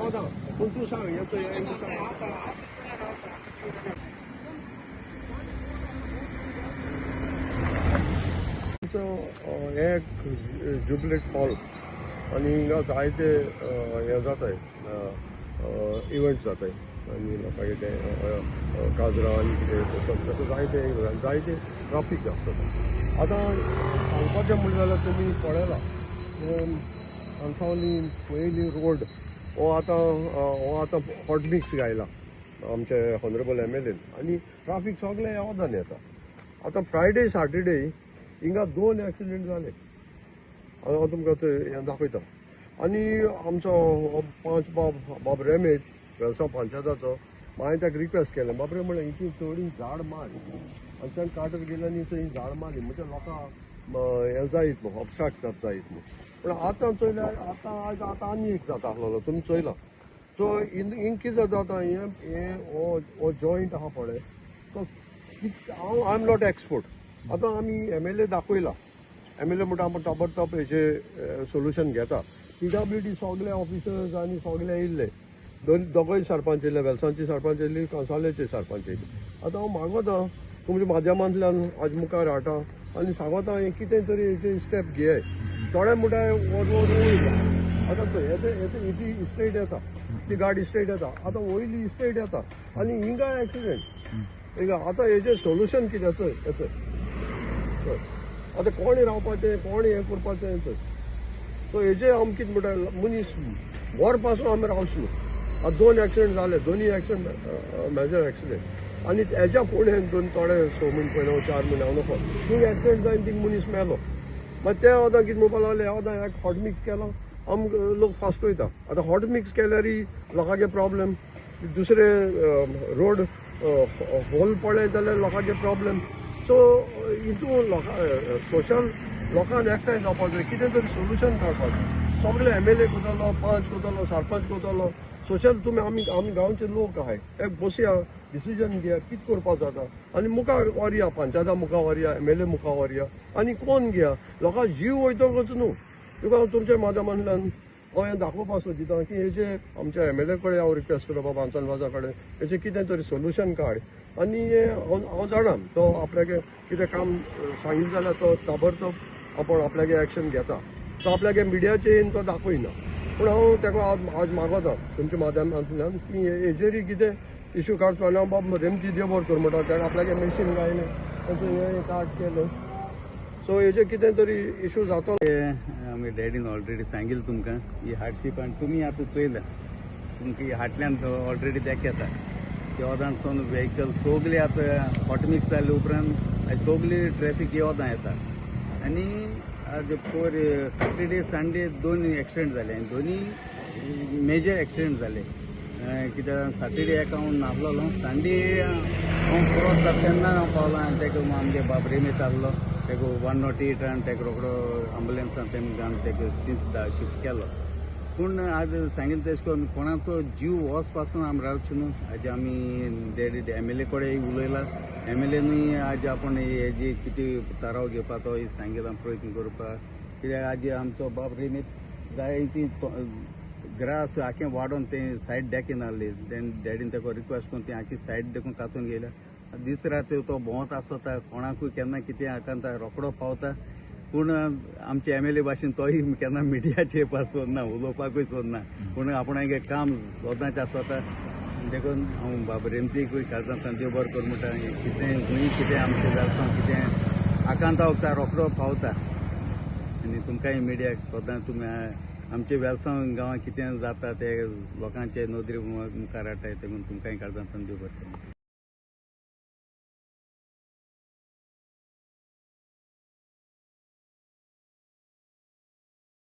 वता पूण तूं सांग हेचो हे जुबिलेट हॉल आनी हिंगा जायते हे जाताय इव्हेंट्स जाताय आनी लोकांगे ते काजरां आनी कितें तसो जायते ट्राफीक आसता. आतां सांगपाचें म्हणलें जाल्यार तुमी पळयलां कांसावली पयलीं रोड हो आतां हॉट मिक्स गायला आमचे हॉनरेबल MLA आनी ट्राफीक सगळें येवदान येता. आतां फ्रायडे सॅटर्डे हिंगा 2 एक्सिडेंट जाले. हांव तुमकां हें दाखयता. आनी आमचो पंच बाब रमेश वेलसांव पंचायताचो हांवें ताका रिक्वेस्ट केलें बाबरे म्हणलें हितून चड झाड मार आनी ताणें काटर गेलें आनी थंय झाड मारली म्हणजे लोकांक हें जायत न्हू ऑबस्ट्रक्ट जायत न्हू. पूण आतां चोयल्यार आतां आनी एक जाता आसलो तुमी चोयलां. सो हिंग कितें जाता हें हो जॉयंट आहा पळय तो आय एम नॉट एक्सपर्ट. आतां आमी MLA दाखयला. MLA म्हणटा आमी ताबडतोब हेचे सोल्युशन घेता. PWD सगळे ऑफिसर्स आनी सगळे येयल्ले दोगूय सरपंच येयले वेलसांवची सरपंच येयली कांसावलेची सरपंच येयली. आतां हांव मागोता तुमच्या माध्यमांतल्यान आज मुखार हाडटा आनी सांगता हें कितें तरी हेचे स्टेप घेयाय. थोडे म्हणटाय वयता आतां हेची स्ट्रेट येता ती गाडी स्ट्रेट येता आतां वयली स्ट्रेट येता आनी हिंगा एक्सिडेंट हिंगा. आतां हेजें सोल्युशन कितें चोय आतां कोण रावपाचें कोण हें करपाचें चोय. सो हेजें आमी कितें म्हणटा मनीस वर पासून आमी रावचे न्हू. आतां 2 एक्सिडेंट जाले दोनूय एक्सिडेंट मेजर एक्सिडेंट आनी हेच्या फुडें थोडे 6 म्हयने पयलीं 4 म्हयने हांव नको थिंग एक्सिडेंट जावन थिंग मनीस मेलो. मागीर ते वोदां कितें म्हणपा लागले वोदां एक हॉट मिक्स केलो आमकां लोक फास्ट वयता. आतां हॉट मिक्स केल्यारय लोकांचे प्रॉब्लेम दुसरे रोड होल पळय जाल्यार लोकांचे प्रॉब्लेम. सो हितून सोशल लोकांक एकठांय जावपाक जाय कितें तरी सोल्युशन काडपाचें. सगळे MLA कोतालो पंच कोतालो सरपंच कोतालो सोशल तुमी आमी गांवचे लोक आहाय एक बसया डिसिजन घेया कितें करपा जाता आनी मुखार व्हरया पंचायता मुखार व्हरया MLA मुखार व्हरया आनी कोण घेया. लोकांक जीव वयतकच न्हू. तुका हांव तुमच्या माध्यमांतल्यान हांव हें दाखोवपाक सोदिता की हेजे आमच्या MLA कडेन हांव रिक्वेस्ट करता बाबा आंतनवाजा कडेन हेचें कितें तरी सोल्युशन काड आनी हांव जाणा तो आपल्यागे कितें काम सांगितलें जाल्यार तो ताबडतोब आपण आपल्यागे एक्शन घेता. तो आपल्यागे मिडियाचेर येवन तो दाखयना. पूण हांव ताका आज मागोता तुमच्या माध्यमांतल्यान की हेजेरय कितें इश्यू काडचो हांव बाब रेमची देव बरो कर म्हणटा ताणें आपल्यागे मशीन गायलें ताचें हें कार्ड केलें. सो हेजे कितें तरी इश्यू जातो. आमी डॅडीन ऑलरेडी सांगिल्लें तुमकां ही हार्डशीप आनी तुमी आतां चोयल्या तुमकां ही हाटल्यान ऑलरेडी दाखयता की योदानसून व्हेकल सगळी आतां हॉट मिक्स जाले उपरांत सगळी ट्रॅफीक योदां येता. आनी आज पयर सॅटर्डे संडे 2 एक्सिडेंट जाले आनी दोनी मेजर एक्सिडेंट जाले. कित्याक सॅटर्डे एक हांव नासलोलो संडे हांव क्रॉस जाता तेन्ना हांव पावलो आनी तेका आमगे बाब रेमेश आहलो तेका 108 आनी तेका रोखडो अँबुलन्सान तेमी घालून तेका शिफ्ट केलो. पूण आज सांगिल्लें तेशें कोन्न कोणाचो जीव वच पासून आमी रावचे न्हू. आज आमी डॅडी MLA कडेन उलयला MLAनूय आज आपण हेजी कितें थाराव घेवपाचो सांगिल्लो प्रयत्न करपाक. कित्याक आज आमचो बाब रेमेश जायती ग्रास आखें वाडोवन तें सायड देखीन आहली डॅडीन तेका रिक्वेस्ट करून ती आखी सायड देखून कातून गेल्या. दीस रात तो भोंवत आसता कोणाकूय केन्ना कितें आकांता रोखडो पावता. पूण आमचे MLA भाशेन तोय केन्ना मिडियाचेर येवपाक सोदना उलोवपाकूय सोदना. पूण आपणागे काम सोदांच आसता देखून हांव बाबा रेमतीकूय काळजांतल्यान देव बरो कर म्हणटा. कितें खंय कितें आमचें जाता कितें आकांता वखदां रोखडो पावता. आनी तुमकांय मिडियाक सोदां तुमी आमचे वेलसांव गांवांत कितें जाता ते लोकांचे नदरे मुखार हाडटाय देखून तुमकांय काळजांतल्यान देव बरो कर.